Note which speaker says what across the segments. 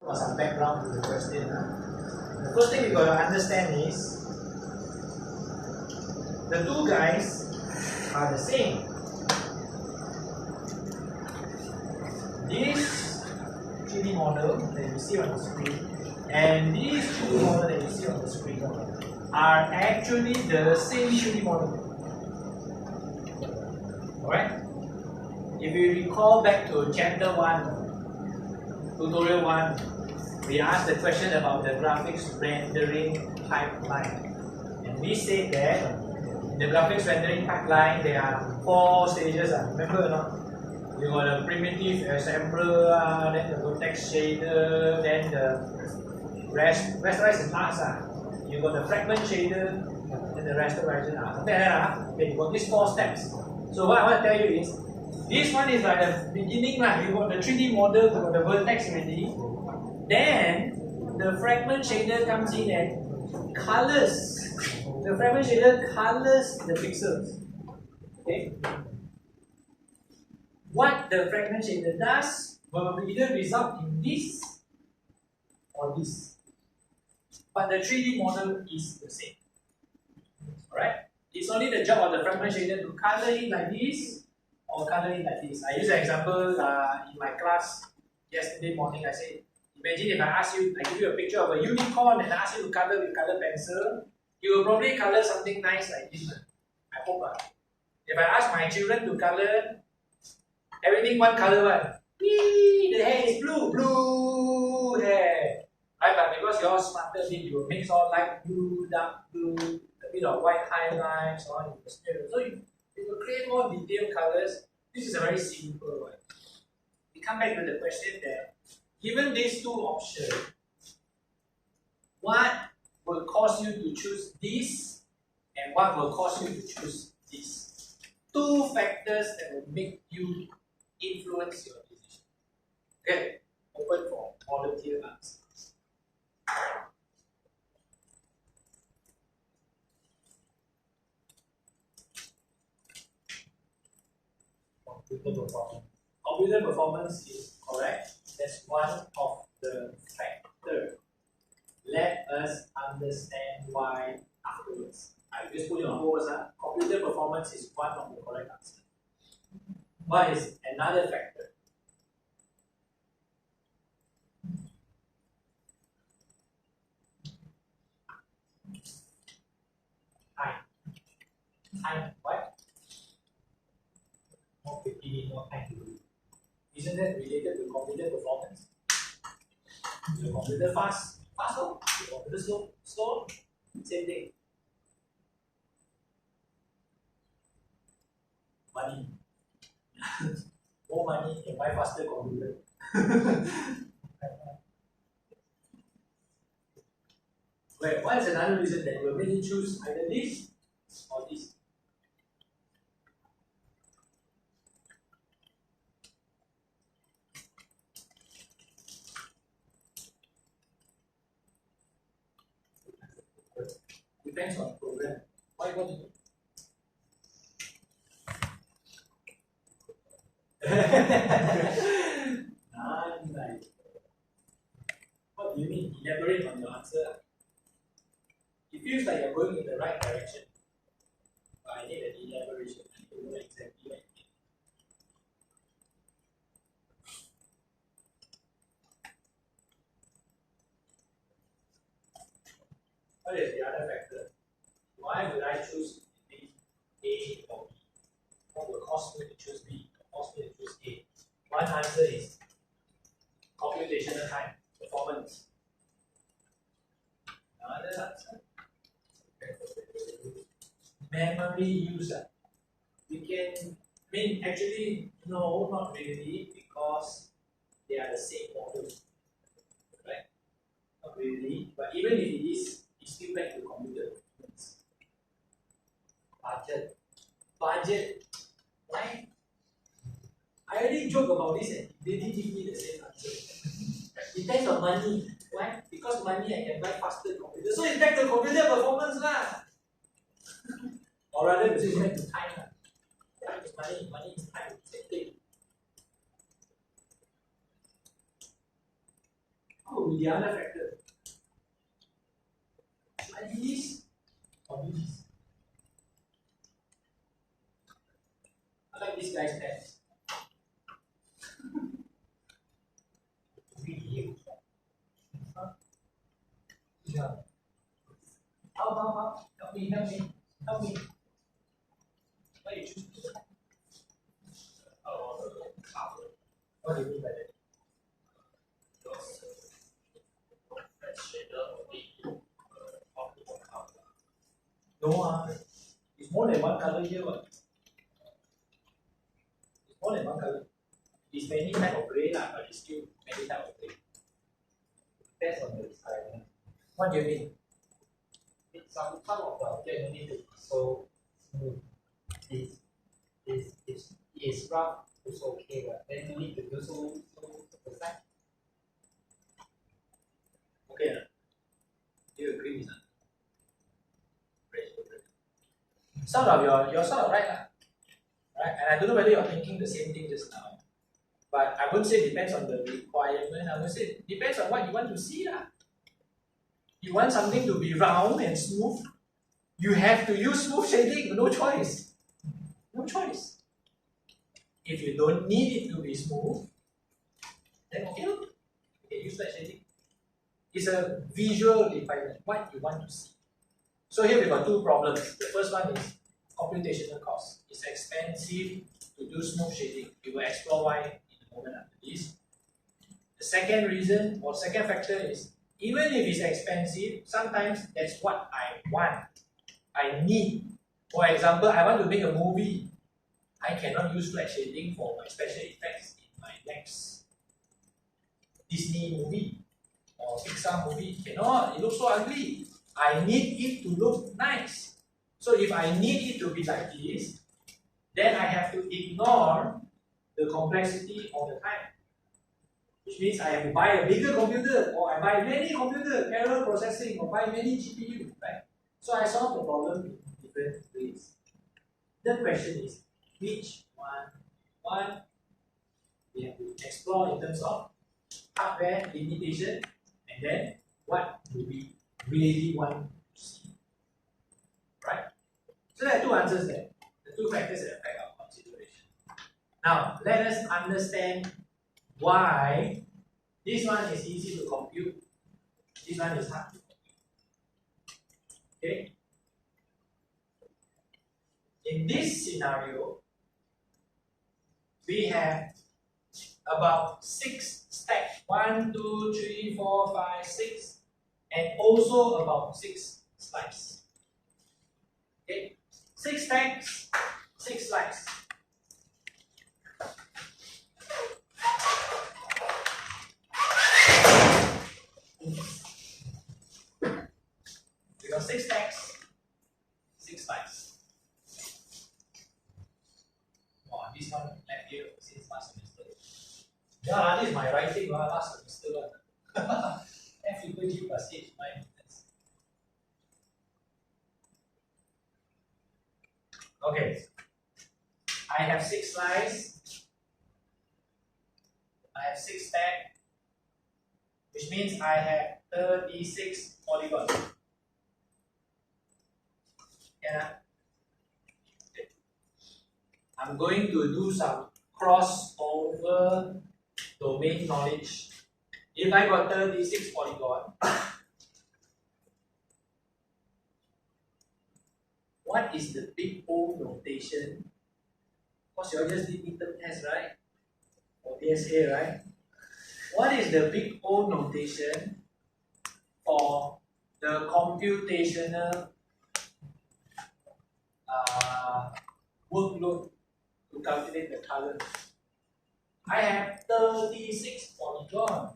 Speaker 1: or some background to the question. The first thing we got to understand is the two guys are the same. This 3D model that you see on the screen and this 3D model that you see on the screen are actually the same 3D model. Alright? If you recall back to chapter 1, tutorial 1, we asked the question about the graphics rendering pipeline. And we said that in the graphics rendering pipeline there are 4 stages. Remember or not? You got a primitive assembler, then the vertex shader, then the rasterize and mask. You got the fragment shader, and the rasterization. Something like that. Okay, you got these 4 steps. So what I want to tell you is, this one is like the beginning. You got the 3D model, you got the vertex ready. Then the fragment shader comes in and colors. The fragment shader colors the pixels. Okay. What the fragment shader does will either result in this or this. But the 3D model is the same. Alright? It's only the job of the fragment shader to color it like this or color it like this. I use an example in my class yesterday morning. I said, imagine if I ask you, I give you a picture of a unicorn and I ask you to color with color pencil, you will probably color something nice like this. I hope. If I ask my children to color everything one color one, the hair is blue hair. Right, but because you're smarter, you will mix all light blue, dark blue, a bit of white highlights, so on. So you will create more detailed colors. This is a very simple one. We come back to the question that, given these 2 options, what will cause you to choose this and what will cause you to choose this? 2 factors that will make you influence your decision. Okay, open for volunteer answers. Computer performance. Computer performance is correct. That's one of the factors. Let us understand why afterwards. I just put it on hold. Computer performance is one of the correct answers. What is another factor? Time. Time. What? More quickly, more time to do. Isn't that related to computer performance? Your computer fast, your computer slow, same thing. Money. More money can buy faster computer. Wait, what is another reason that will make you choose either this or this? Depends on the program. Why you want to do? Nice. What do you mean? Elaborate on your answer. It feels like you're going in the right direction. But I need an elaboration. I need to know exactly what you mean. What is the other factor? Why would I choose A or B? What will cause me to choose B? Cause me to choose A? One answer is computational time, performance. Another answer, memory use. We can, actually, no, not really, because they are the same model, right? Not really, but even if it is, it's still back to computer. Budget, why? I already joked about this and they didn't give me the same answer. Depends on money. Why? Because money I can buy faster computer. So it's back to computer performance lah. Or rather, it's back to time lah. Time is money, money is time. Same thing. Oh, to the other factor. Should I do this or do this? I like this guy's pants. Yeah. How? Help me. What do you choose? What do you mean by that? No, it's more than one color here. What? It's more than one color. It's many type of gray, but it's still many type of gray. Depends on the design. What do you mean?
Speaker 2: It's some of the object need to be so smooth. It's rough, it's okay, but then you need to do so precise.
Speaker 1: Okay. Do you agree with that? Sort of, you're sort of right, right? And I don't know whether you're thinking the same thing just now. But I wouldn't say it depends on the requirement. I would say it depends on what you want to see. You want something to be round and smooth, you have to use smooth shading, no choice. No choice. If you don't need it to be smooth, then okay, you can use flat shading. It's a visual requirement, what you want to see. So here we've got two problems. The first one is computational cost. It's expensive to do smooth shading. We will explore why in a moment after this. The second reason or second factor is even if it's expensive, sometimes that's what I want. I need. For example, I want to make a movie. I cannot use flat shading for my special effects in my next Disney movie or Pixar movie. Cannot. It looks so ugly. I need it to look nice. So if I need it to be like this, then I have to ignore the complexity all the time. Which means I have to buy a bigger computer, or I buy many computers, parallel processing, or buy many GPU, right? So I solve the problem in different ways. The question is, which one we have to explore in terms of hardware limitation, and then what do we really want to see, right? So there are two answers there, the two factors that affect our consideration. Now, let us understand why this one is easy to compute, this one is hard to compute. Okay? In this scenario, we have about 6 stacks, 1, 2, 3, 4, 5, 6, and also about 6 slices. Okay? 6 stacks, 6 slices. We got 6 stacks, 6 slices. Wow, this one left here since last semester. Yeah, this is my writing last semester. F equals G plus H minus. Okay. I have 6 slices. I have 6 stacks, which means I have 36 polygons. Yeah. Okay. I'm going to do some crossover domain knowledge. If I got 36 polygons, what is the big O notation? Because you all just did midterm test, right? Or DSA, right? What is the big O notation for the computational workload to calculate the color? I have 36 polygons.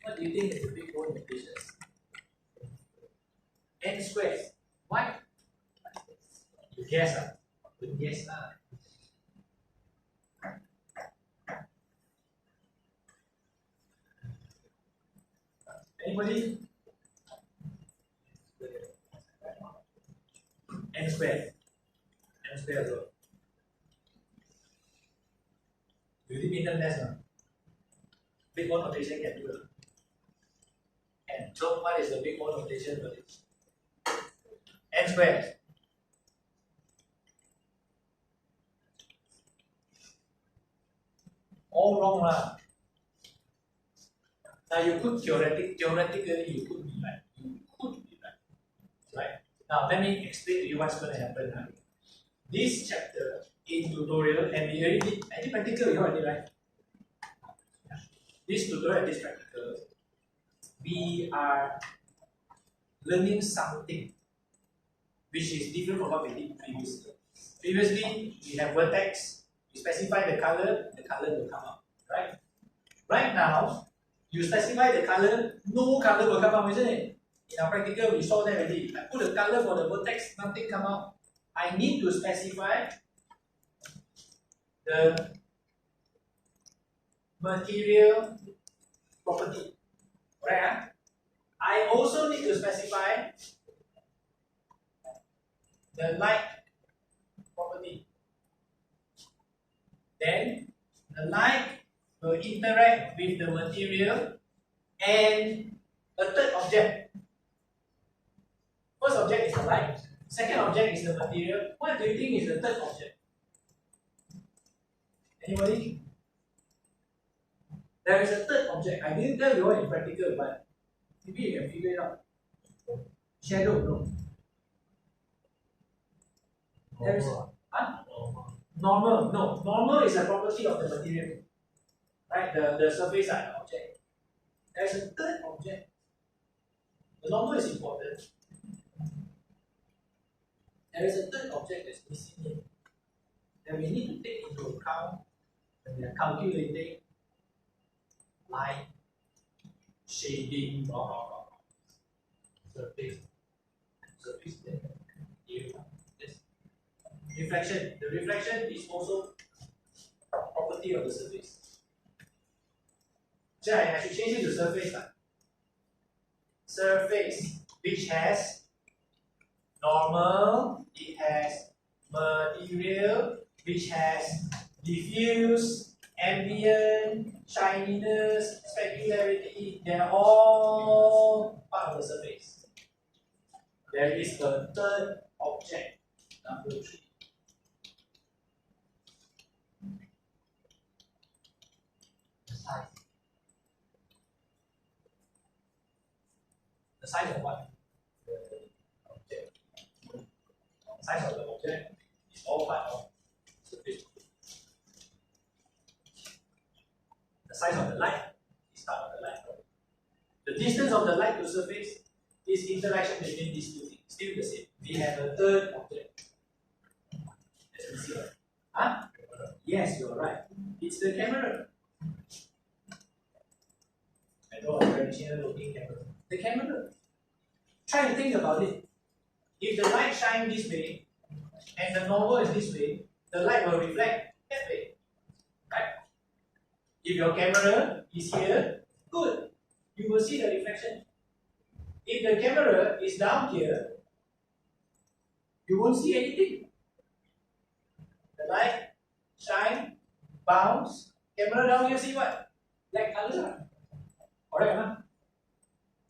Speaker 1: What do you think is the big O notation? N squared. Why? You guess, you guess. Anybody? N squared. N squared as well. You did midterm test, no? Big O notation can do it. And so what is the big O notation for this? N squared. All wrong lah. Now you could theoretically you could be right. You could be right. Right? Now let me explain to you what's going to happen. Huh? This chapter in tutorial, and we already did, I think practical you already right? This tutorial and this practical, we are learning something which is different from what we did previously. Previously, we have vertex, we specify the color will come out, right? Right now, you specify the color, no color will come out, isn't it? In our practical, we saw that already. I put a color for the vertex, nothing come out. I need to specify the material property, right? I also need to specify the light property. Then the light will interact with the material and a third object. First object is the light, second object is the material. What do you think is the third object? Anybody? There is a third object. I didn't tell you all in practical, but maybe you can figure it out. Shadow, no. There is normal. No, normal is a property of the material. Right? The surface are an object. There is a third object. The normal is important. There is a third object that's missing here that we need to take into account when we are calculating light, shading, blah blah blah. Surface. Yes. Reflection. The reflection is also a property of the surface. So I should change it to surface. Surface, which has normal, it has material, which has diffuse, ambient, shininess, specularity, they are all part of the surface. There is a third object, number 3. The size of what? The object. The size of the object is all part of surface. The size of the light is part of the light. The distance of the light to surface is interaction between these two things. Still the same. We have a third object. As we see. Huh? Yes, you are right. It's the camera. I know a traditional looking camera. The camera. Try to think about it. If the light shines this way and the normal is this way, the light will reflect that way. Right? If your camera is here, good. You will see the reflection. If the camera is down here, you won't see anything. The light shine, bounce, camera down here, see what? Black color. Alright, huh?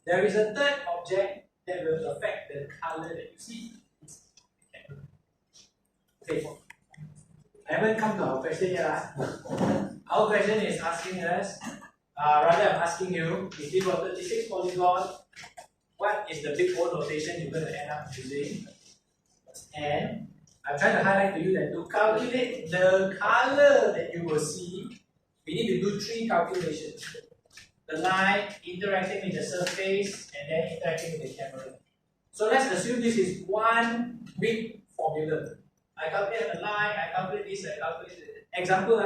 Speaker 1: There is a third object that will affect the color that you see. Okay. I haven't come to our question yet. Our question is asking us, rather I'm asking you, if you got 36 polygon, what is the big O notation you're going to end up using? And I'm trying to highlight to you that to calculate the color that you will see, we need to do 3 calculations. The light interacting with the surface and then interacting with the camera. So let's assume this is one big formula. I calculate the light, I calculate this, I calculate this. Example,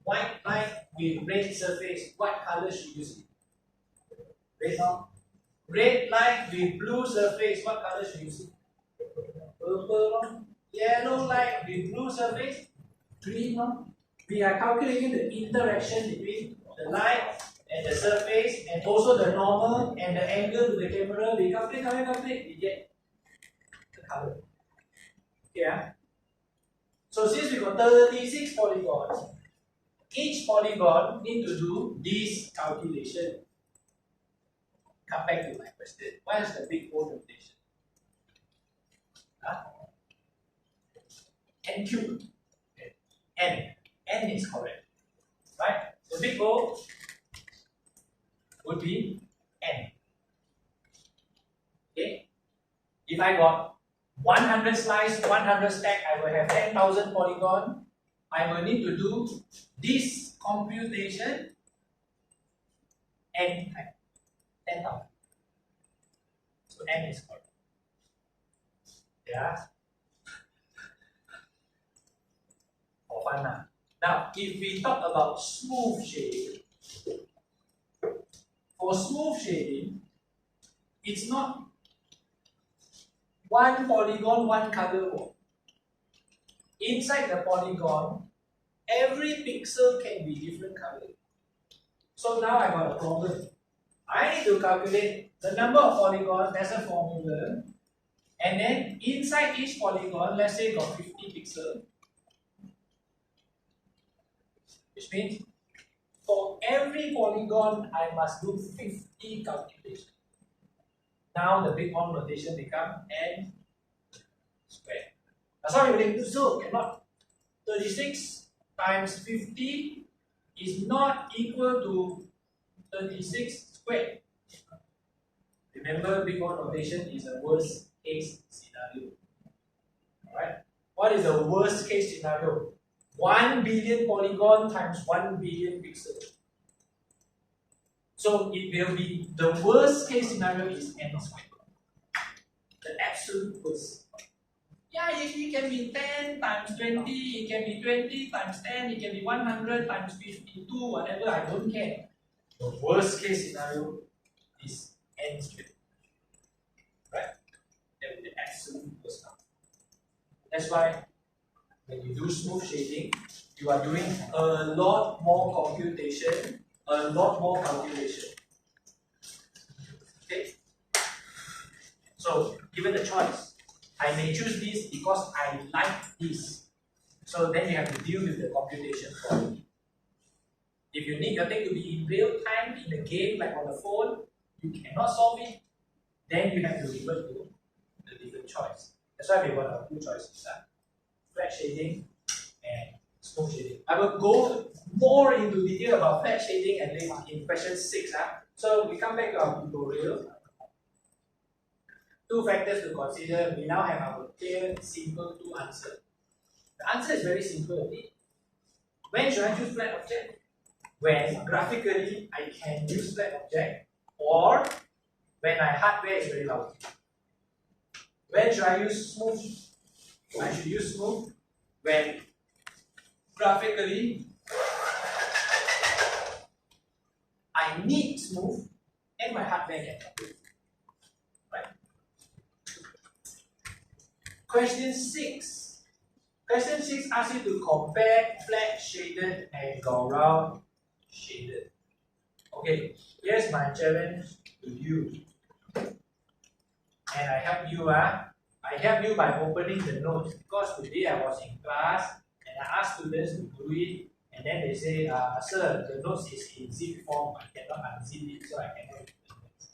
Speaker 1: white light with red surface, what color should you see? Red, no? Red light with blue surface, what color should you see? Purple, no? Yellow light with blue surface, green, no? We are calculating the interaction between the light and the surface, and also the normal and the angle to the camera. We calculate, we get the color. Okay, so since we got 36 polygons, each polygon need to do this calculation. Come back to my question. What is the big O notation? Huh? N cubed. N. N is correct. Right? So big O would be N. Okay? If I got 100 slice, 100 stack, I will have 10,000 polygon. I will need to do this computation N time. 10,000. So N is correct. Yeah. For fun now. Now, if we talk about smooth shading, for smooth shading, it's not one polygon, one color wall. Inside the polygon, every pixel can be different color. So now I got a problem. I need to calculate the number of polygons, there's a formula, and then inside each polygon, let's say got 50 pixels, which means for every polygon, I must do 50 calculations. Now the big O notation becomes N squared. Sorry, we do so cannot. 36 times 50 is not equal to 36 squared. Remember, big O notation is a worst case scenario. Alright? What is the worst case scenario? 1 billion polygon times 1 billion pixels. So it will be the worst case scenario is N squared. The absolute worst. Yeah, it can be 10 times 20, it can be 20 times 10, it can be 100 times 52, whatever, I don't care. The worst case scenario is N squared. Right? That will be the absolute worst number. That's why when you do smooth shading, you are doing a lot more computation, a lot more calculation. Okay? So, given the choice, I may choose this because I like this. So then you have to deal with the computation problem. If you need your thing to be in real time in the game, like on the phone, you cannot solve it, then you have to revert to the different choice. That's why we got our two choices. Flat shading and smooth shading. I will go more into detail about flat shading and later in question 6. So we come back to our tutorial. Two factors to consider. We now have our clear, simple two answer. The answer is very simple. Okay? When should I choose flat object? When graphically I can use flat object, or when my hardware is very lousy. When should I use smooth? I should use smooth when graphically I need smooth and my hardware can help it. Right? Question 6. Question 6 asks you to compare flat shaded and round shaded. Okay, here's my challenge to you. And I help you, I help you by opening the notes because today I was in class and I asked students to do it, and then they say, sir, the notes is in zip form, I cannot unzip it, so I cannot read the notes.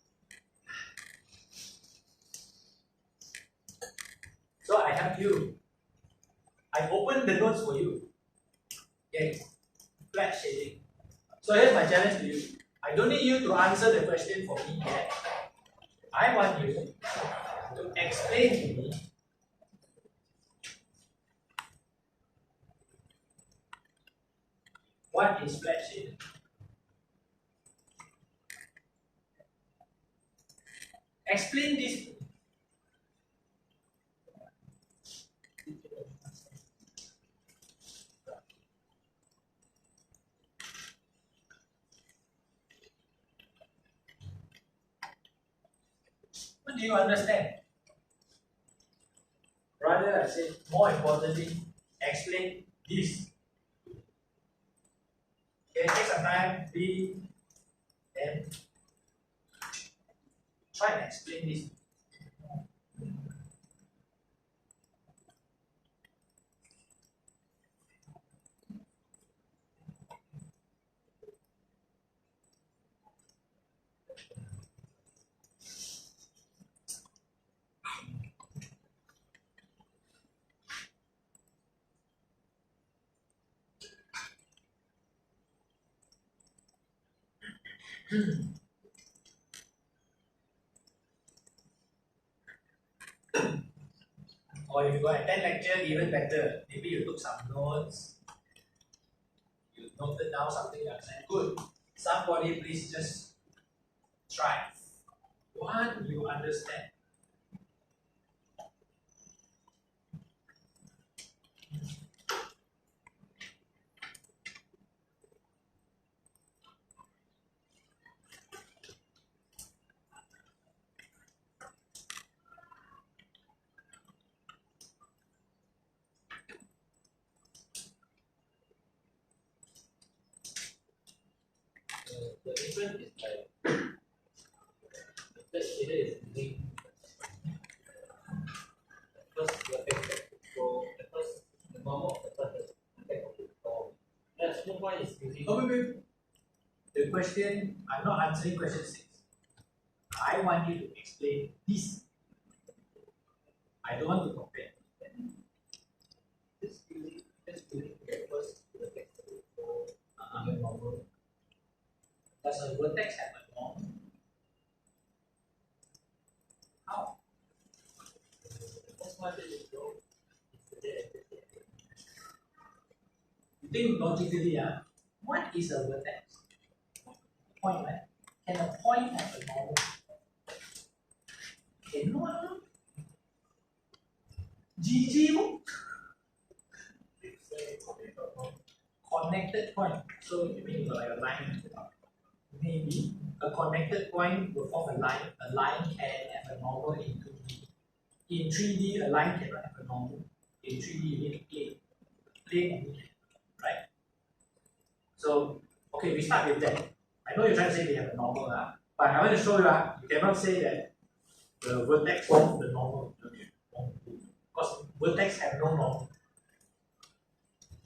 Speaker 1: So I help you. I open the notes for you. Okay, flat shading. So here's my challenge to you. I don't need you to answer the question for me yet. I want you to explain to me what is flat shading. Explain this. What do you understand? Rather, I say, more importantly, explain this. Okay, take some time, read, then try and explain this. Or if you go attend lecture, even better. Maybe you took some notes, you noted down something you understand. Good. Somebody please just try. What you understand?
Speaker 2: The difference is like the third shader is using the first vertex that control the normal of the first vertex of the control. That smooth one is using
Speaker 1: Oh, wait. The question, I'm not answering question 6. I want you to explain this. I don't want to compare.
Speaker 2: just using the first vertex of the control the normal.
Speaker 1: Does a vertex have a norm? How?
Speaker 2: The first one that is low is the
Speaker 1: You think logically, what is a vertex? Point, right? Can a point have a norm? Cannot. GG. Connected point. So you mean like a line? Maybe a connected point will form a line. A line can have a normal in 2D. In 3D, a line cannot have a normal. In 3D, you need a plane. Plane only can, right? So, okay, we start with that. I know you're trying to say they have a normal, but I want to show you, you cannot say that the vertex forms the normal. Because vertex have no normal.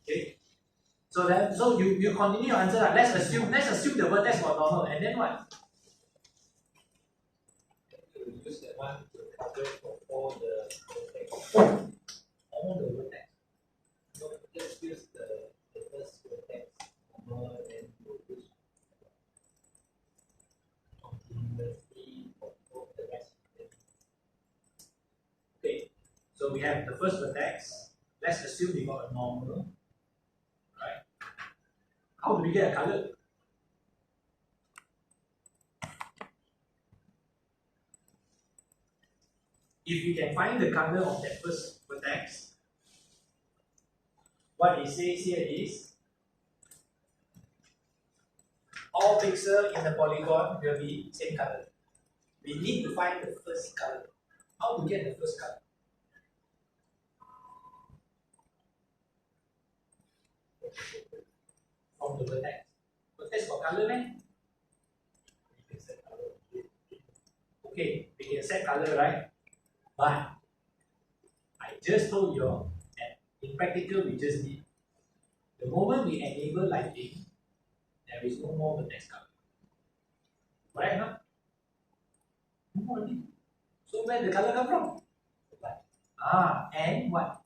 Speaker 1: Okay? So you continue your answer. Let's assume the vertex got normal, and then what?
Speaker 2: you use that one to cover for all the vertex.
Speaker 1: All the vertex.
Speaker 2: So just use the first vertex normal and then you use continuously for all the rest of them.
Speaker 1: Okay. So we have the first vertex. Let's assume we got a normal. Right? How do we get a color? If we can find the color of that first vertex, what it says here is all pixels in the polygon will be same color. We need to find the first color. How to get the first color? From the vertex. Vertex got color, man? Okay, we can set color, right? But I just told you that in practical we just need. The moment we enable lighting, there is no more vertex color. Correct, huh? No more already. So where the color come from? And what?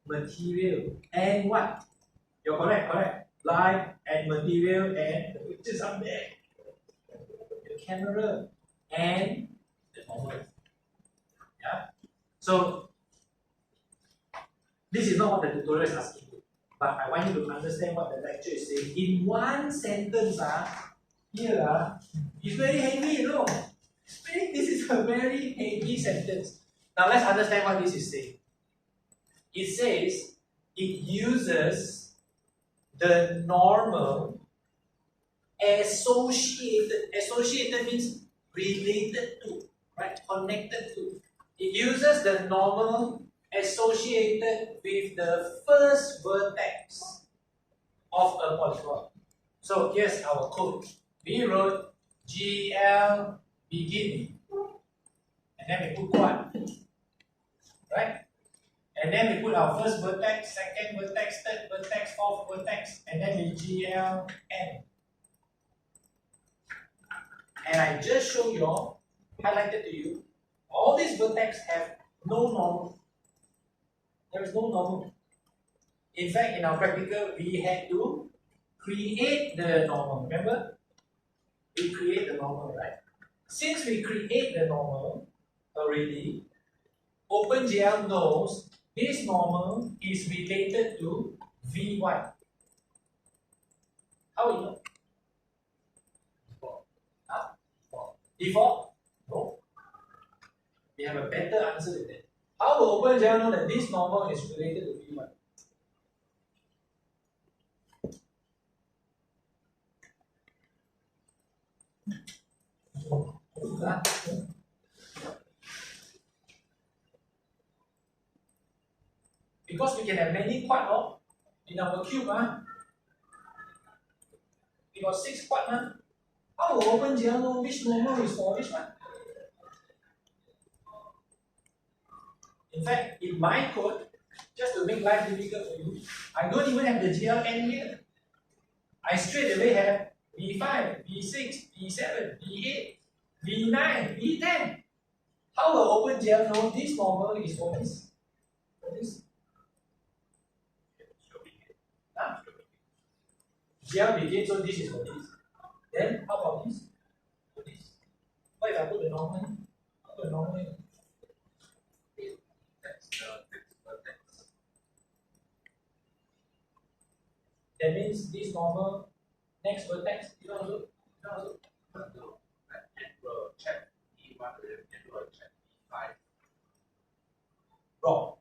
Speaker 1: Material. And what? You're correct. Light and material and the pictures are there. The camera and the normal. Yeah. So this is not what the tutorial is asking you, but I want you to understand what the lecture is saying. In one sentence, here, it's very heavy, you know. This is a very heavy sentence. Now let's understand what this is saying. It says it uses the normal associated means related to, right? Connected to. It uses the normal associated with the first vertex of a polygon. So here's our code. We wrote GL beginning, and then we put what? Right? And then we put our first vertex, second vertex, third vertex, fourth vertex, and then we GL end. And I just showed you all, highlighted to you, all these vertex have no normal. There is no normal. In fact, in our practical, we had to create the normal. Remember? we create the normal, right? Since we create the normal already, OpenGL knows this normal is related to V1. How we know? Huh? Default? No. We have a better answer than that. How will OpenGL know that this normal is related to V1? Huh? Because we can have many quad in our cube. We got 6 quad. How will OpenGL know which normal is for which one? In fact, in my code, just to make life difficult for you, I don't even have the GLN here. I straight away have V5, V6, V7, V8, V9, V10. How will OpenGL know this normal is for this? For this? Huh? GL begins, so this is for this. Then, how about this? For this. What if I put the normal in? I'll put the normal in. That means this normal next vertex, you don't look.
Speaker 2: Check E1 and check E5.
Speaker 1: Wrong.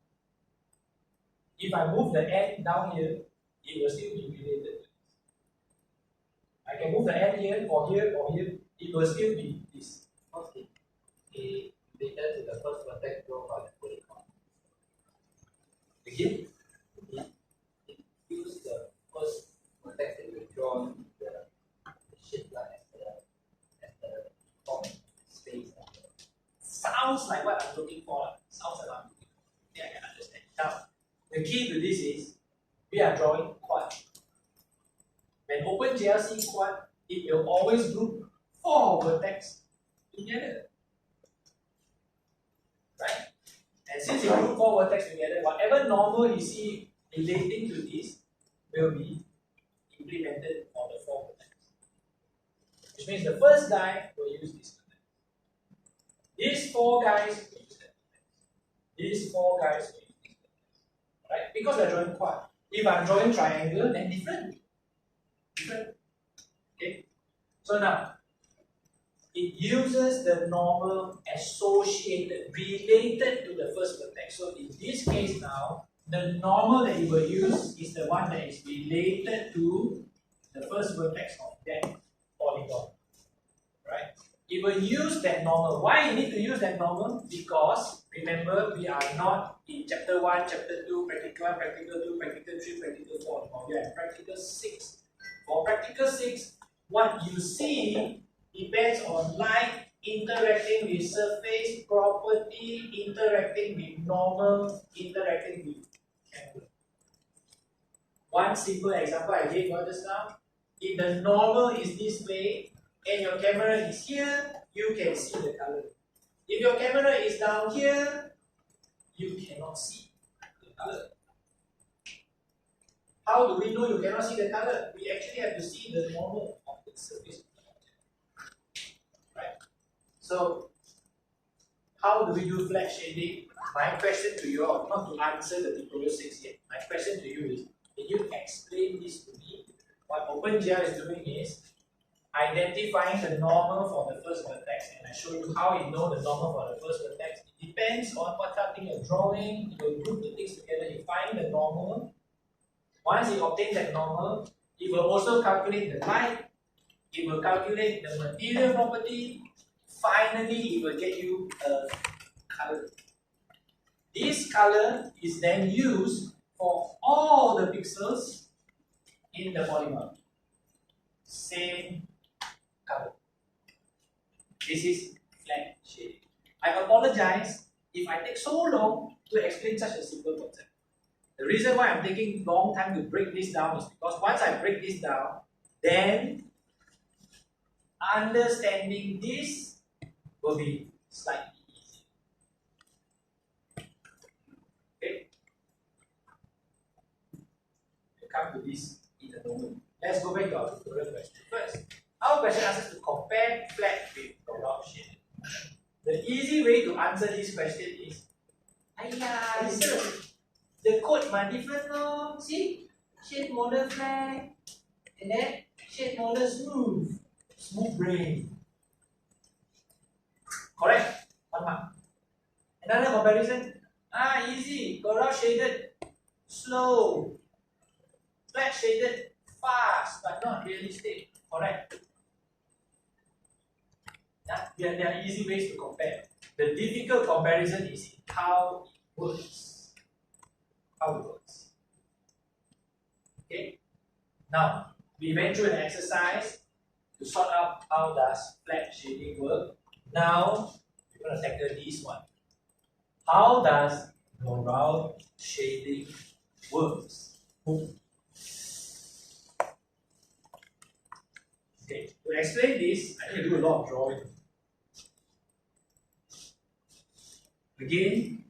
Speaker 1: If I move the n down here, it will still be related. I can move the n here, or here, or here, it will still be this.
Speaker 2: Okay. A related to the first vertex drawn by the polygon.
Speaker 1: Again?
Speaker 2: It use the first vertex that you draw the shape line as the form space.
Speaker 1: Sounds like what I'm looking for. Sounds like what I'm looking for. Yeah, I can understand. Now, the key to this is we are drawing quad. When OpenGL sees quad, it will always group 4 vertex together. Right? And since it group 4 vertex together, whatever normal you see relating to this will be implemented on the 4 vertex. Which means the first guy will use this vertex. These 4 guys will use that vertex. These 4 guys will use this vertex. Right? Because we're drawing quad. If I'm drawing triangle, then different. Okay? So now, it uses the normal associated, related to the first vertex. So in this case now, the normal that it will use is the one that is related to the first vertex of that polygon. Right? It will use that normal. Why you need to use that normal? Because remember, we are not in chapter 1, chapter 2, practical 1, practical 2, practical 3, practical 4 anymore. We are in practical 6. For practical 6, what you see depends on light interacting with surface property, interacting with normal, interacting with camera. One simple example I gave you just now. If the normal is this way and your camera is here, you can see the color. If your camera is down here, you cannot see the color. How do we know you cannot see the color? We actually have to see the normal of the surface of the object. Right? So, how do we do flat shading? My question to you, not to answer the tutorial 6 yet, my question to you is, can you explain this to me? What OpenGL is doing is identifying the normal for the first vertex, and I show you how it knows the normal for the first vertex. It depends on what type of thing you're drawing. You will group the things together, you find the normal. Once it obtains that normal, it will also calculate the light, it will calculate the material property, finally it will get you a color. This color is then used for all the pixels in the polygon. Same color. This is flat shading. I apologize if I take so long to explain such a simple concept. The reason why I'm taking long time to break this down is because once I break this down, then understanding this will be slightly easier. Okay? We'll come to this in a moment. Let's go back to our tutorial question first. Our question asks us to compare answer this question is, Aiya, research. The code might different no. See? Shape model flat. And then shape model smooth. Smooth brain. Correct? 1 mark. Another comparison. Easy. Garage shaded. Slow. Flat shaded. Fast, but not realistic. Correct? Yeah, there are easy ways to compare. The difficult comparison is how it works. How it works. Okay? Now, we went through an exercise to sort out how does flat shading work. Now, we're going to tackle this one. How does Gouraud shading works? Okay, to explain this, I need to do a lot of drawing. Again,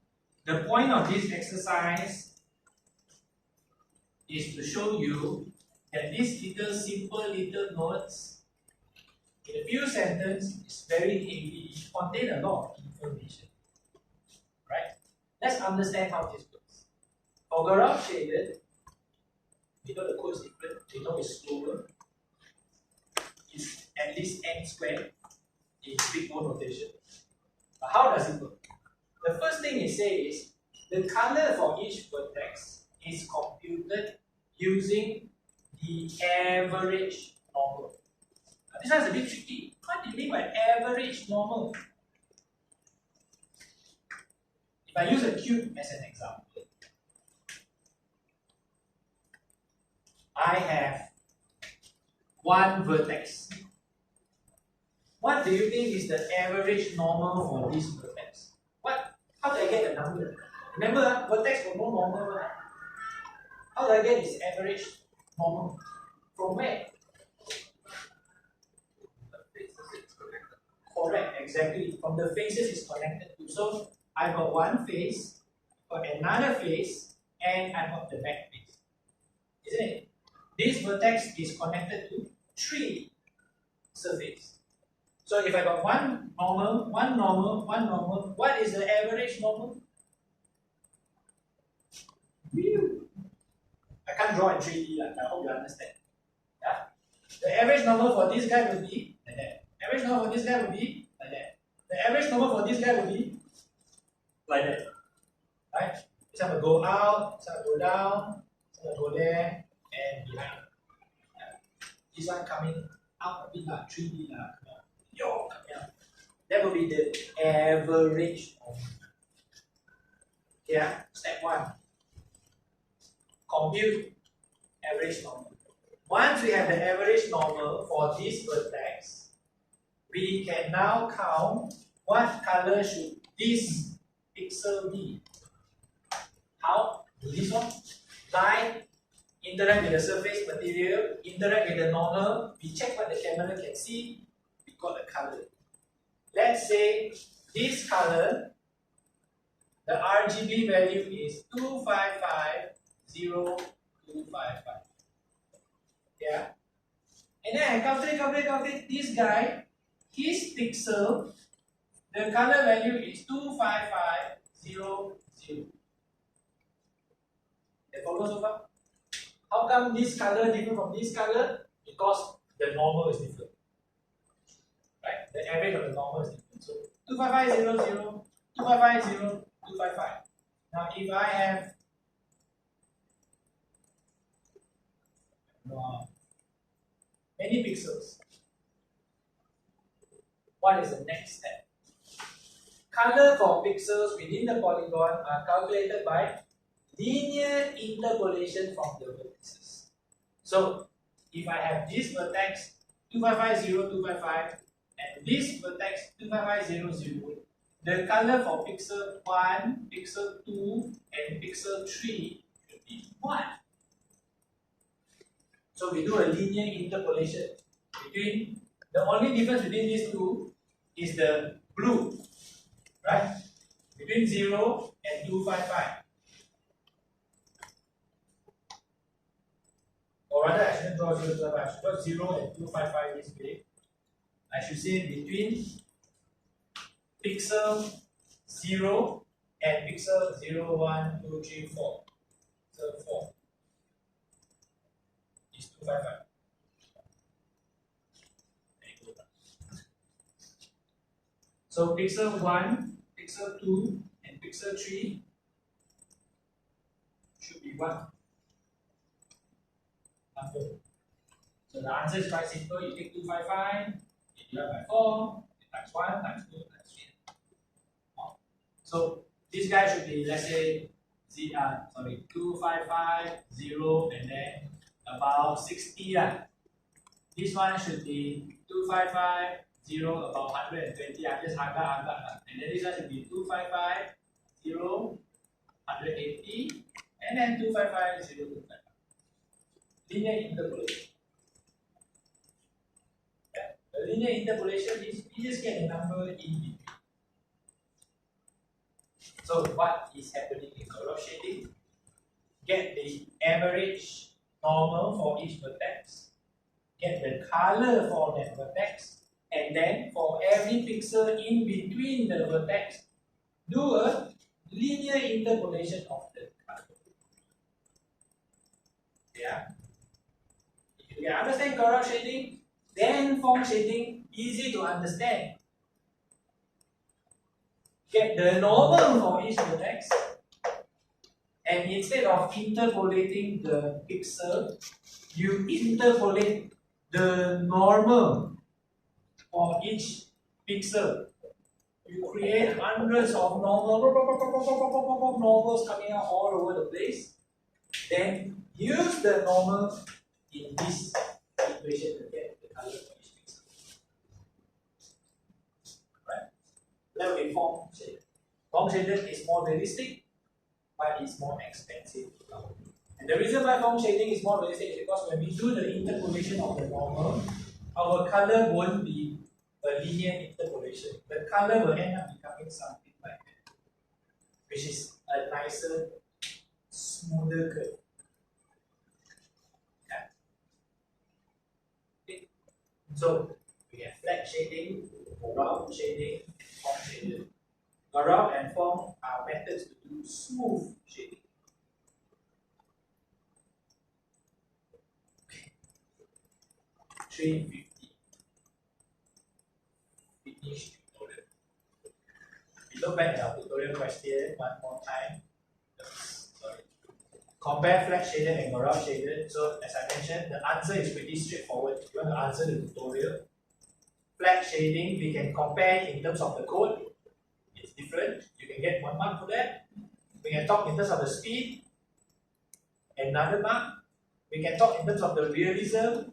Speaker 1: the point of this exercise is to show you that these little simple little notes in a few sentences is very heavy. It contains a lot of information. Right? Let's understand how this works. For Gouraud shaded, we know the code is different, we know it's slower. It's at least n squared in big O notation. But how does it work? The first thing it says is the color for each vertex is computed using the average normal. Now, this one is a bit tricky. What do you mean by average normal? If I use a cube as an example, I have one vertex. What do you think is the average normal for this vertex? How do I get the number? Remember, vertex got no normal. How do I get this average normal? From where? Correct, exactly. From the faces it's connected to. So I got one face, got another face, and I got the back face. Isn't it? This vertex is connected to 3 surfaces. So if I got one normal, what is the average normal? I can't draw in 3D, I hope you understand. Yeah? The average normal for this guy will be like that. Average normal for this guy will be like that. The average normal for this guy will be like that. Right? This one will go out, this one will go down, this one will go there, and behind. Yeah. This one coming out a bit, 3D. That will be the average normal. Yeah, step 1. Compute average normal. Once we have the average normal for this vertex, we can now count what color should this pixel be. How? Do this one. Light, interact with the surface material, interact with the normal. We check what the camera can see. We got the color. Let's say this color, the RGB value is 255025. Yeah. And then I calculate this guy, his pixel, the color value is 25500. That follows so far? How come this color different from this color? Because the normal is different. Right? The average of the normal is different. So 25500, 25550, 255. Now if I have many pixels, what is the next step? Color for pixels within the polygon are calculated by linear interpolation from the vertices. So if I have this vertex 2550, 255 and this vertex 25500, the color for pixel 1, pixel 2 and pixel 3 should be 1. So we do a linear interpolation between, the only difference between these two is the blue, right? Between 0 and 255. Or rather, I shouldn't draw 0 to 255, I should draw 0 and 255 this way. I should say between pixel 0 and pixel 0, 1, 2, 3, 4. So 4 is 255. So pixel 1, pixel 2, and pixel 3 should be 1. 4. So the answer is quite simple. You take 255, you divide by 4, you times 1, times 2, times 3. So this guy should be, let's say, 255, 0, and then about 60. This one should be 255, 0, about 120. I just agak. And then this one should be 255, 0, 180, and then 255, 0, 255. Linear interpolation. The linear interpolation is you just get a number in between. So what is happening in Gouraud shading? Get the average normal for each vertex, get the color for that vertex, and then for every pixel in between the vertex, do a linear interpolation of the color. Yeah. If you can understand Gouraud shading, then form shading easy to understand. Get the normal for each vertex, and instead of interpolating the pixel, you interpolate the normal for each pixel. You create hundreds of normals coming out all over the place. Then use the normal in this equation to get the color for each pixel. Right? That will be form shaded. Form shaded is more realistic, but it's more expensive. And the reason why form shading is more realistic is because when we do the interpolation of the normal, our color won't be a linear interpolation. The color will end up becoming something like that, which is a nicer, smoother curve. Okay. So we have flat shading, round shading, form shading. Gouraud and form are methods to do smooth shading. 350. Finish tutorial. We look back at our tutorial question one more time. Sorry. Compare flat shaded and Gouraud shaded. So as I mentioned, the answer is pretty straightforward. If you want to answer the tutorial, flat shading we can compare in terms of the code. It's different. You can get 1 mark for that. We can talk in terms of the speed, another mark. We can talk in terms of the realism,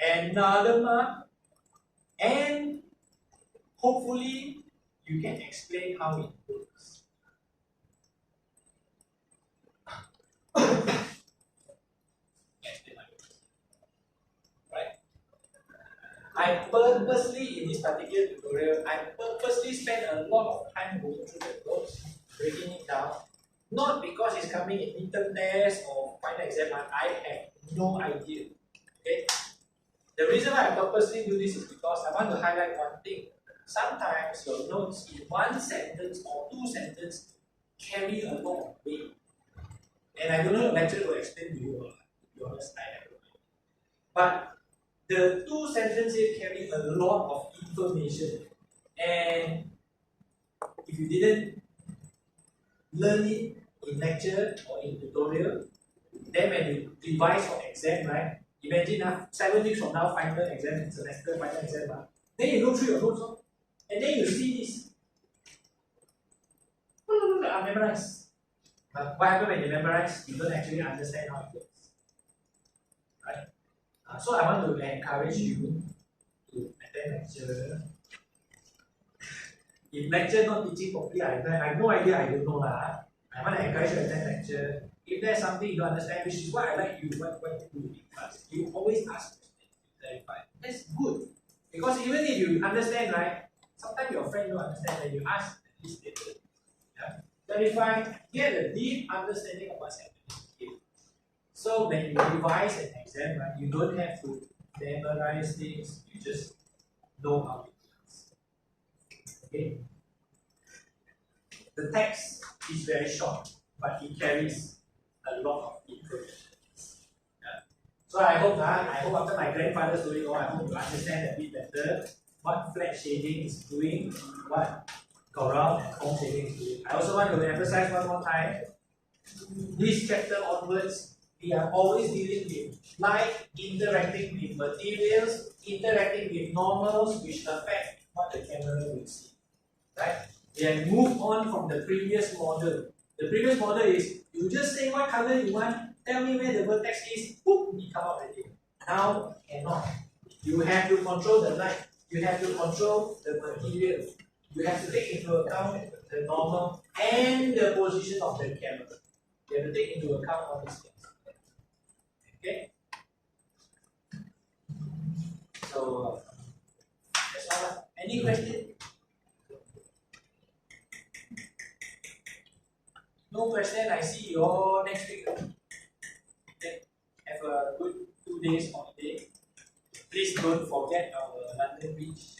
Speaker 1: another mark. And hopefully you can explain how it works. Right? I purposely, in this particular tutorial, I purposely spent a lot of time going through the notes, breaking it down. Not because it's coming in midterm test or final exam, I have no idea. Okay? The reason why I purposely do this is because I want to highlight one thing. Sometimes your notes in one sentence or two sentences carry a lot of weight. And I don't know the lecturer will explain to you, to be honest, I don't know. But the two sentences here carry a lot of information. And if you didn't learn it in lecture or in tutorial, then when you revise for exam, right? Imagine 7 weeks from now, final exam, semester final exam, then you go through your notes, and then you see this. I memorize. But what happens when you memorize? You don't actually understand how it works. Right? So I want to encourage you to attend lecture. If lecture not teaching properly, I have no idea, I don't know. I want to encourage you to attend lecture. If there's something you don't understand, which is what I like you, what you do in class, you always ask questions to clarify. That's good. Because even if you understand, right, sometimes your friend don't understand and you ask, at least they will. Yeah? Clarify, get a deep understanding of what's happening. Okay. So when you revise an exam, right, you don't have to memorize things, you just know how it works. Okay. the text is very short, but it carries a lot of information. Yeah. So I hope after my grandfather's doing all, I hope you understand a bit better what flat shading is doing, what Corel and foam shading is doing. I also want to emphasize one more time, this chapter onwards, we are always dealing with light interacting with materials, interacting with normals which affect what the camera will see. Right? We have moved on from the previous model. The previous model is you just say what color you want, tell me where the vertex is, boom, it come out already. Now cannot. You have to control the light, you have to control the material, you have to take into account the normal and the position of the camera. You have to take into account all these things. Okay? So that's all. Any question? No question. I see you all next week. Okay. Have a good 2 days holiday. Please don't forget our London beach.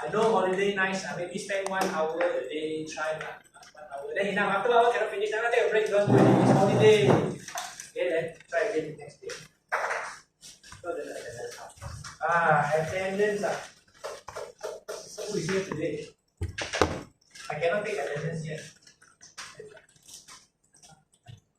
Speaker 1: I know holiday nice. Maybe spend 1 hour a day. Try 1 hour. Then enough. After 1 hour cannot finish. Then take a break. Don't do it. It's holiday. Okay, then try again the next day. So attendance. Who is here today?